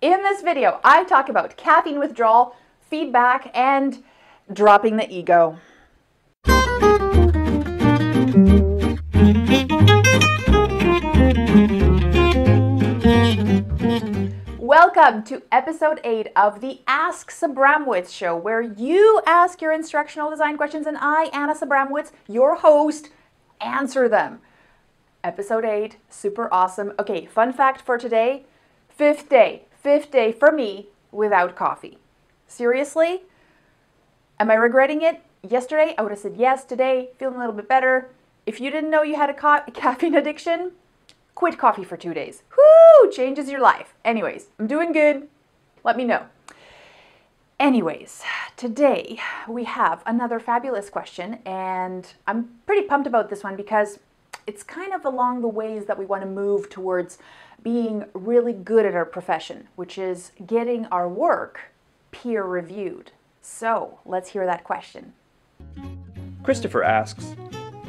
In this video, I talk about caffeine withdrawal, feedback, and dropping the ego. Welcome to episode 8 of the Ask Sabramowicz show, where you ask your instructional design questions and I, Anna Sabramowicz, your host, answer them. Episode 8, super awesome. Okay, fun fact for today, fifth day for me without coffee. Seriously? Am I regretting it? Yesterday, I would have said yes. Today, feeling a little bit better. If you didn't know you had a caffeine addiction, quit coffee for 2 days. Whoo! Changes your life. Anyways, I'm doing good. Let me know. Anyways, today we have another fabulous question, and I'm pretty pumped about this one because it's kind of along the ways that we want to move towards being really good at our profession, which is getting our work peer-reviewed. So let's hear that question. Christopher asks,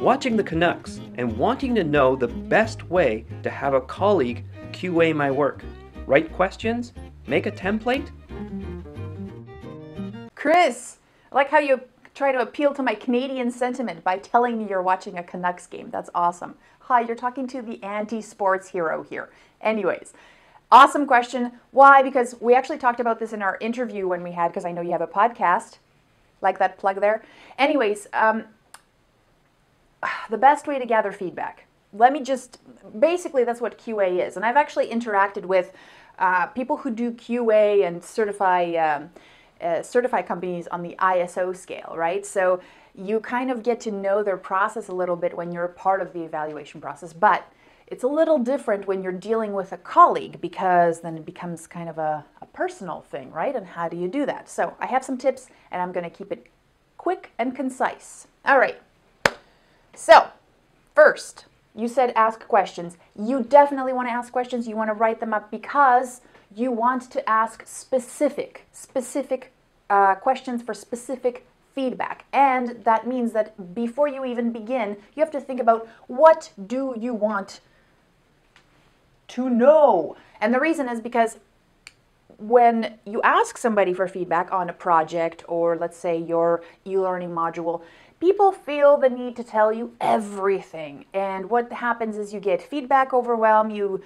watching the Canucks and wanting to know the best way to have a colleague QA my work. Write questions? Make a template? Chris, I like how you try to appeal to my Canadian sentiment by telling me you're watching a Canucks game. That's awesome. Hi, you're talking to the anti-sports hero here. Anyways, awesome question. Why? Because we actually talked about this in our interview when we had, because I know you have a podcast, like that plug there. Anyways, the best way to gather feedback. Basically that's what QA is. And I've actually interacted with people who do QA and certify companies on the ISO scale, right? So you kind of get to know their process a little bit when you're a part of the evaluation process, but it's a little different when you're dealing with a colleague because then it becomes kind of a personal thing, right? And how do you do that? So I have some tips and I'm going to keep it quick and concise. All right. So first, you said ask questions. You definitely want to ask questions. You want to write them up because you want to ask specific questions for specific feedback. And that means that before you even begin, you have to think about what do you want to know. And the reason is because when you ask somebody for feedback on a project or let's say your e-learning module, people feel the need to tell you everything. And what happens is you get feedback overwhelm. You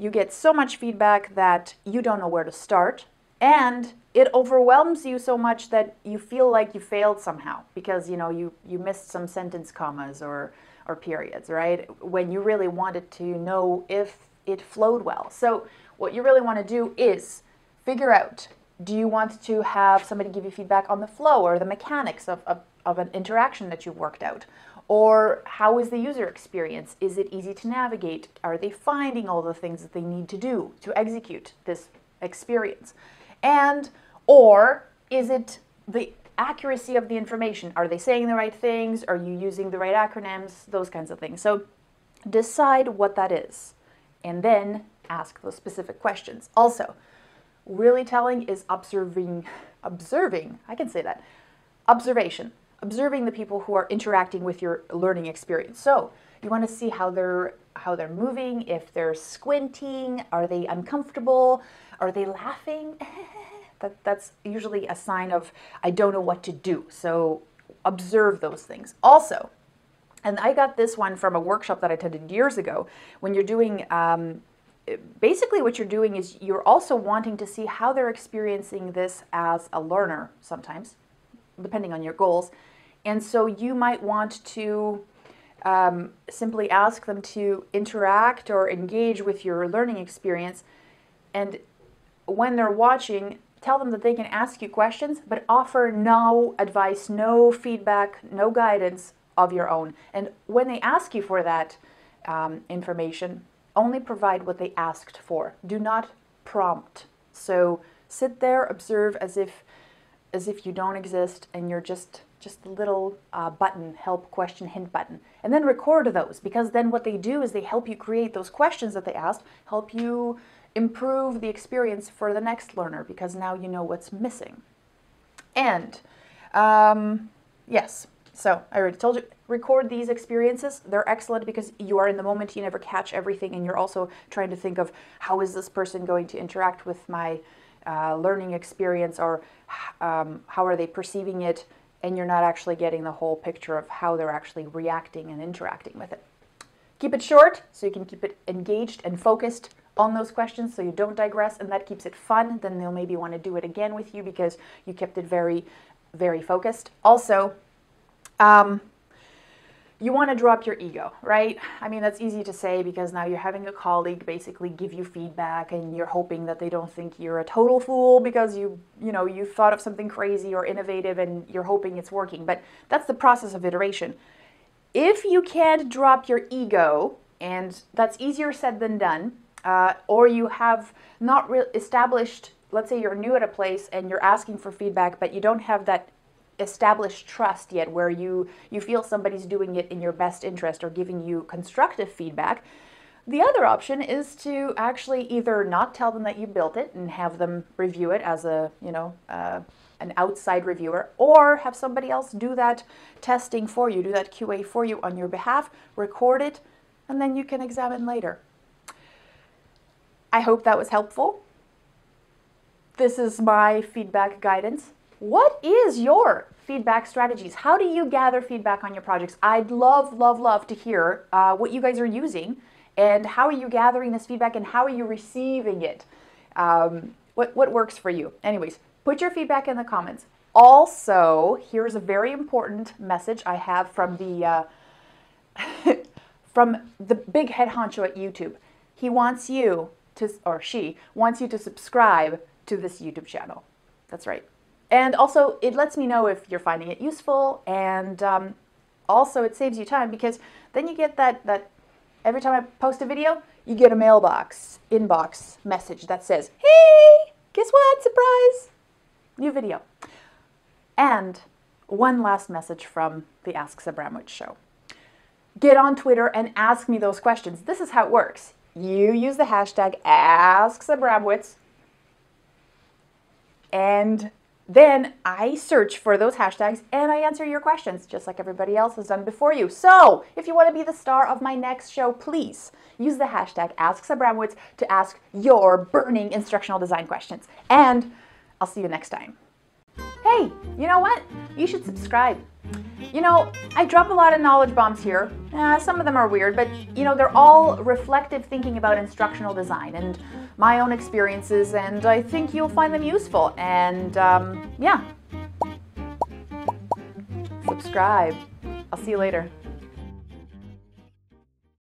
get so much feedback that you don't know where to start. And it overwhelms you so much that you feel like you failed somehow because, you missed some sentence commas or periods, right? When you really wanted to know if it flowed well. So what you really want to do is figure out, do you want to have somebody give you feedback on the flow or the mechanics of an interaction that you've worked out? Or how is the user experience? Is it easy to navigate? Are they finding all the things that they need to do to execute this experience? Or is it the accuracy of the information? Are they saying the right things? Are you using the right acronyms? Those kinds of things. So decide what that is and then ask those specific questions. Also, really telling is observing, I can say that, observation. Observing the people who are interacting with your learning experience. So you want to see how they're moving, if they're squinting, are they uncomfortable, are they laughing? That's usually a sign of I don't know what to do. So observe those things. Also, and I got this one from a workshop that I attended years ago, when you're doing basically what you're doing is you're also wanting to see how they're experiencing this as a learner sometimes, depending on your goals. And so you might want to simply ask them to interact or engage with your learning experience. And when they're watching, tell them that they can ask you questions, but offer no advice, no feedback, no guidance of your own. And when they ask you for that information, only provide what they asked for. Do not prompt. So sit there, observe as if you don't exist and you're just a little button, help, question, hint button. And then record those, because then what they do is they help you create those questions that they asked, help you improve the experience for the next learner, because now you know what's missing. And yes, So I already told you, record these experiences. They're excellent because you are in the moment, you never catch everything, and you're also trying to think of how is this person going to interact with my learning experience, or how are they perceiving it, and you're not actually getting the whole picture of how they're actually reacting and interacting with it. Keep it short so you can keep it engaged and focused on those questions so you don't digress, and that keeps it fun. Then they'll maybe want to do it again with you because you kept it very, very focused. Also, you want to drop your ego, right? I mean, that's easy to say because now you're having a colleague basically give you feedback and you're hoping that they don't think you're a total fool because you thought of something crazy or innovative and you're hoping it's working. But that's the process of iteration. If you can't drop your ego, and that's easier said than done, or you have not established, let's say you're new at a place and you're asking for feedback, but you don't have that established trust yet where you feel somebody's doing it in your best interest or giving you constructive feedback, the other option is to actually either not tell them that you built it and have them review it as a, an outside reviewer, or have somebody else do that testing for you, do that QA for you on your behalf, record it, and then you can examine later. I hope that was helpful. This is my feedback guidance. What is your feedback strategies? How do you gather feedback on your projects? I'd love, love, love to hear what you guys are using and how are you gathering this feedback and how are you receiving it? What works for you? Anyways, put your feedback in the comments. Also, here's a very important message I have from the from the big head honcho at YouTube. He wants you to, or she wants you to subscribe to this YouTube channel. That's right. And also, it lets me know if you're finding it useful, and also it saves you time because then you get that every time I post a video, you get a inbox message that says, hey, guess what, surprise, new video. And one last message from the Ask Sabramowicz show. Get on Twitter and ask me those questions. This is how it works. You use the hashtag #AskSabramowicz, and then I search for those hashtags and I answer your questions just like everybody else has done before you. So if you want to be the star of my next show, please use the hashtag #AskSabramowicz to ask your burning instructional design questions. And I'll see you next time. Hey, you know what? You should subscribe. I drop a lot of knowledge bombs here. Some of them are weird, but they're all reflective thinking about instructional design and my own experiences, and I think you'll find them useful. And yeah, subscribe. I'll see you later.